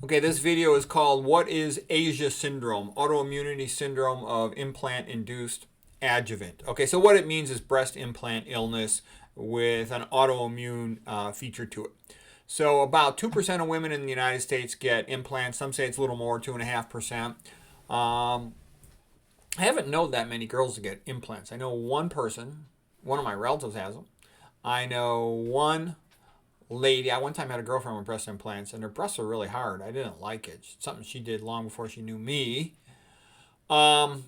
Okay, this video is called What is Asia Syndrome? Autoimmunity Syndrome of Implant-Induced Adjuvant. Okay, so what it means is breast implant illness with an autoimmune feature to it. So about 2% of women in the United States get implants. Some say it's a little more, 2.5%. I haven't known that many girls to get implants. I know one person, one of my relatives has them. I know one lady, I one time had a girlfriend with breast implants, and her breasts were really hard. I didn't like it. It's something she did long before she knew me. So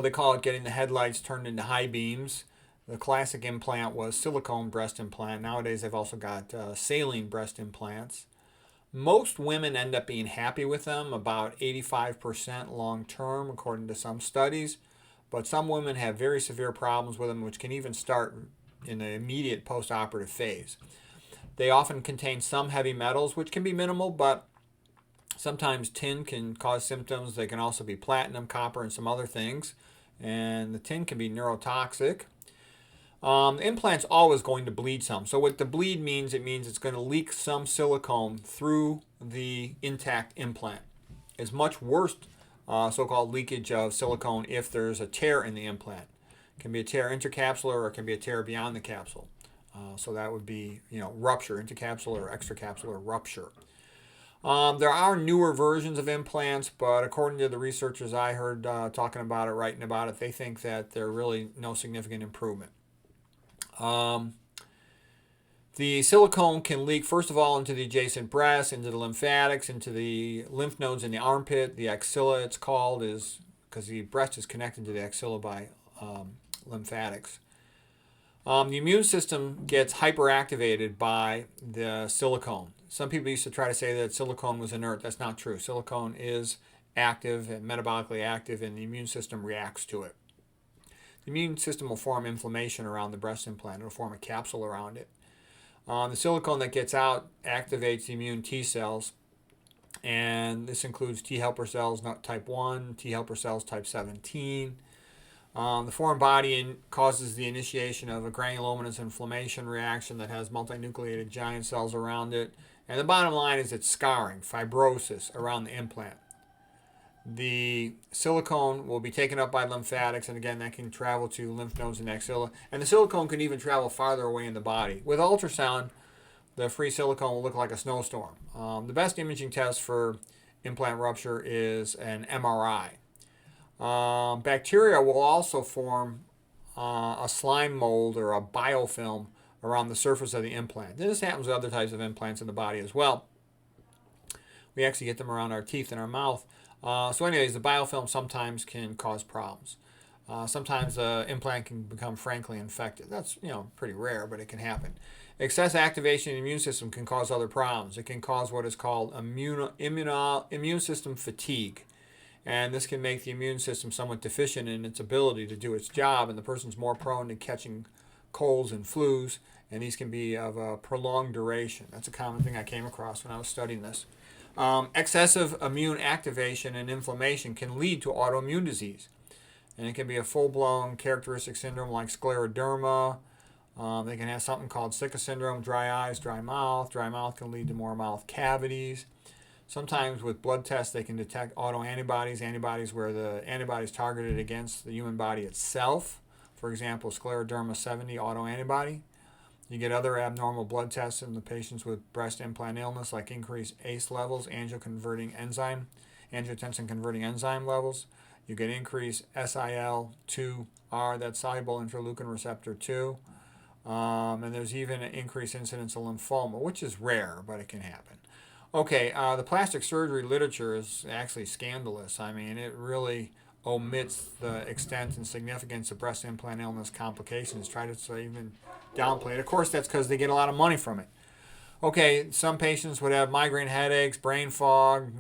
they call it getting the headlights turned into high beams. The classic implant was silicone breast implant. Nowadays they've also got saline breast implants. Most women end up being happy with them, about 85% long term, according to some studies. But some women have very severe problems with them, which can even start in the immediate post-operative phase. They often contain some heavy metals, which can be minimal, but sometimes tin can cause symptoms. They can also be platinum, copper, and some other things. And the tin can be neurotoxic. The implant's always going to bleed some. So what the bleed means, it means it's going to leak some silicone through the intact implant. It's much worse so-called leakage of silicone if there's a tear in the implant. It can be a tear intercapsular or it can be a tear beyond the capsule. So that would be, rupture, intercapsular or extracapsular rupture. There are newer versions of implants, but according to the researchers I heard talking about it, writing about it, they think that they're really no significant improvement. The silicone can leak, first of all, into the adjacent breast, into the lymphatics, into the lymph nodes in the armpit. The axilla, it's called, is because the breast is connected to the axilla by lymphatics. The immune system gets hyperactivated by the silicone. Some people used to try to say that silicone was inert. That's not true. Silicone is active and metabolically active, and the immune system reacts to it. The immune system will form inflammation around the breast implant. It will form a capsule around it. The silicone that gets out activates the immune T cells, and this includes T helper cells type 1, T helper cells type 17. The foreign body causes the initiation of a granulomatous inflammation reaction that has multinucleated giant cells around it. And the bottom line is it's scarring, fibrosis around the implant. The silicone will be taken up by lymphatics, and again, that can travel to lymph nodes and axilla. And the silicone can even travel farther away in the body. With ultrasound, the free silicone will look like a snowstorm. The best imaging test for implant rupture is an MRI. Bacteria will also form a slime mold or a biofilm around the surface of the implant. This happens with other types of implants in the body as well. We actually get them around our teeth and our mouth. So anyways, the biofilm sometimes can cause problems. Sometimes the implant can become frankly infected. That's pretty rare, but it can happen. Excess activation in the immune system can cause other problems. It can cause what is called immune system fatigue. And this can make the immune system somewhat deficient in its ability to do its job, and the person's more prone to catching colds and flus, and these can be of a prolonged duration. That's a common thing I came across when I was studying this. Excessive immune activation and inflammation can lead to autoimmune disease, and it can be a full-blown characteristic syndrome like scleroderma. They can have something called Sicca syndrome, dry eyes, dry mouth. Dry mouth can lead to more mouth cavities. Sometimes with blood tests they can detect autoantibodies, antibodies where the antibody is targeted against the human body itself. For example, scleroderma 70 autoantibody. You get other abnormal blood tests in the patients with breast implant illness, like increased ACE levels, angiotensin converting enzyme levels. You get increased SIL2R, that's soluble interleukin receptor 2. And there's even an increased incidence of lymphoma, which is rare, but it can happen. Okay, the plastic surgery literature is actually scandalous. I mean, it really omits the extent and significance of breast implant illness complications. Try to even downplay it. Of course, that's because they get a lot of money from it. Okay, some patients would have migraine headaches, brain fog,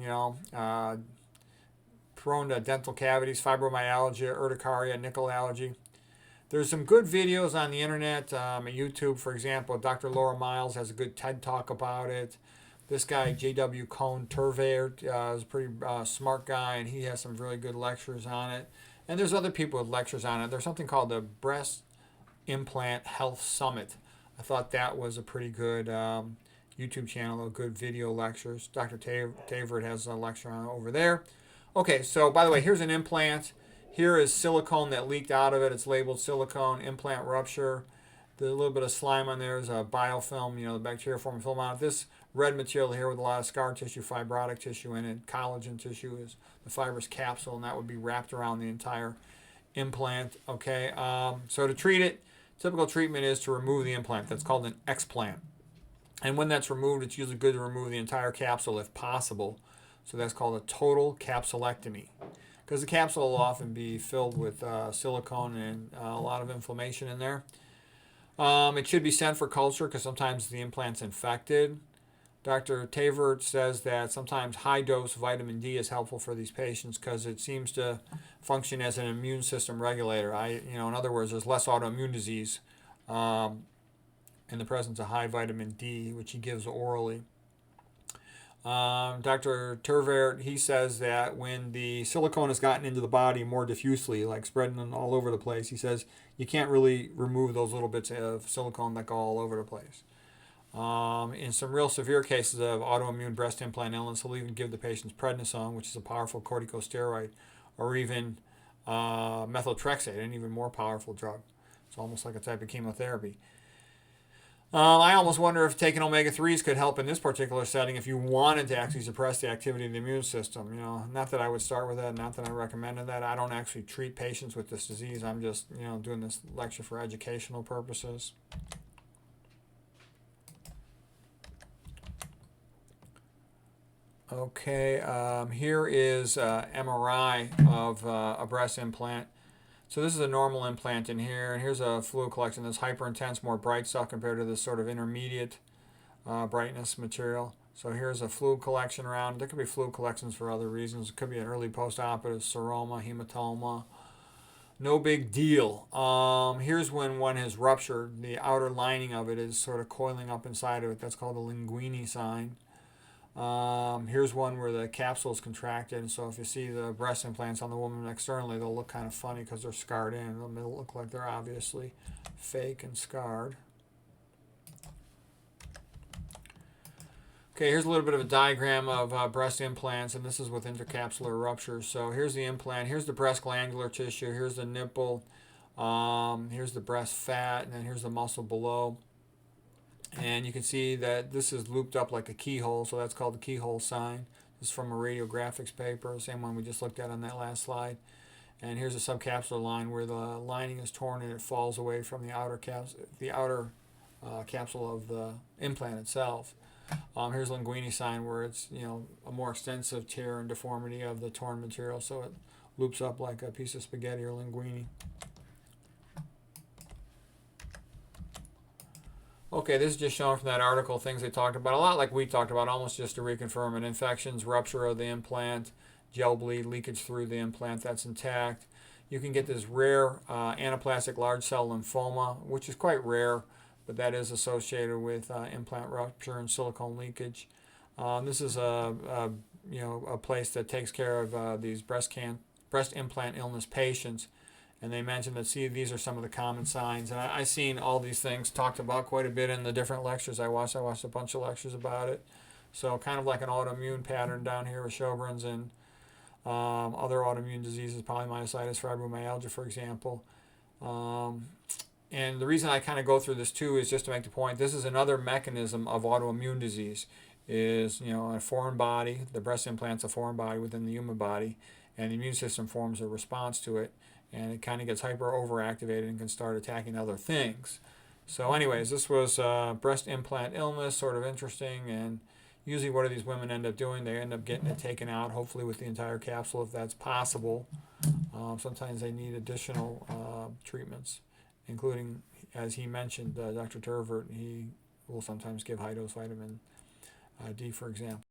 prone to dental cavities, fibromyalgia, urticaria, nickel allergy. There's some good videos on the internet, on YouTube, for example. Dr. Laura Miles has a good TED Talk about it. This guy, J.W. Cohn Turvaert, is a pretty smart guy, and he has some really good lectures on it. And there's other people with lectures on it. There's something called the Breast Implant Health Summit. I thought that was a pretty good YouTube channel, good video lectures. Dr. Tavert has a lecture on over there. Okay, so by the way, here's an implant. Here is silicone that leaked out of it. It's labeled silicone implant rupture. There's a little bit of slime on there. There's a biofilm, the bacteria forming film on it. This red material here with a lot of scar tissue, fibrotic tissue in it, collagen tissue is the fibrous capsule, and that would be wrapped around the entire implant. Okay, so to treat it, typical treatment is to remove the implant. That's called an explant. And when that's removed, it's usually good to remove the entire capsule if possible. So that's called a total capsulectomy. Because the capsule will often be filled with silicone and a lot of inflammation in there. It should be sent for culture because sometimes the implant's infected. Dr. Tavert says that sometimes high-dose vitamin D is helpful for these patients because it seems to function as an immune system regulator. In other words, there's less autoimmune disease in the presence of high vitamin D, which he gives orally. Dr. Tavert, he says that when the silicone has gotten into the body more diffusely, like spreading all over the place, he says you can't really remove those little bits of silicone that go all over the place. In some real severe cases of autoimmune breast implant illness, he'll even give the patients prednisone, which is a powerful corticosteroid, or even methotrexate, an even more powerful drug. It's almost like a type of chemotherapy. I almost wonder if taking omega-3s could help in this particular setting if you wanted to actually suppress the activity of the immune system. Not that I would start with that, not that I recommended that. I don't actually treat patients with this disease. I'm just, doing this lecture for educational purposes. Okay, here is MRI of a breast implant. So this is a normal implant in here, and here's a fluid collection that's hyper intense, more bright stuff compared to this sort of intermediate brightness material. So here's a fluid collection around. There could be fluid collections for other reasons. It could be an early postoperative seroma, hematoma. No big deal. Here's when one has ruptured. The outer lining of it is sort of coiling up inside of it. That's called the linguini sign. Here's one where the capsule is contracted, and so if you see the breast implants on the woman externally, they'll look kind of funny because they're scarred in. They'll look like they're obviously fake and scarred. Okay, here's a little bit of a diagram of breast implants, and this is with intercapsular ruptures. So here's the implant, here's the breast glandular tissue, here's the nipple, here's the breast fat, and then here's the muscle below. And you can see that this is looped up like a keyhole, so that's called the keyhole sign. This is from a radiographics paper, same one we just looked at on that last slide. And here's a subcapsular line where the lining is torn and it falls away from the outer capsule of the implant itself. Here's linguini sign where it's a more extensive tear and deformity of the torn material, so it loops up like a piece of spaghetti or linguini. Okay, this is just showing from that article things they talked about, a lot like we talked about, almost just to reconfirm it. Infections, rupture of the implant, gel bleed, leakage through the implant, that's intact. You can get this rare anaplastic large cell lymphoma, which is quite rare, but that is associated with implant rupture and silicone leakage. This is a place that takes care of these breast implant illness patients. And they mentioned that, these are some of the common signs. And I've seen all these things talked about quite a bit in the different lectures I watched. I watched a bunch of lectures about it. So kind of like an autoimmune pattern down here with Sjogren's and other autoimmune diseases, polymyositis, fibromyalgia, for example. And the reason I kind of go through this too is just to make the point, this is another mechanism of autoimmune disease. Is, a foreign body, the breast implant's a foreign body within the human body, and the immune system forms a response to it. And it kind of gets hyper overactivated and can start attacking other things. So anyways, this was breast implant illness, sort of interesting. And usually what do these women end up doing? They end up getting it taken out, hopefully with the entire capsule if that's possible. Sometimes they need additional treatments, including, as he mentioned, Dr. Tavert, he will sometimes give high-dose vitamin D, for example.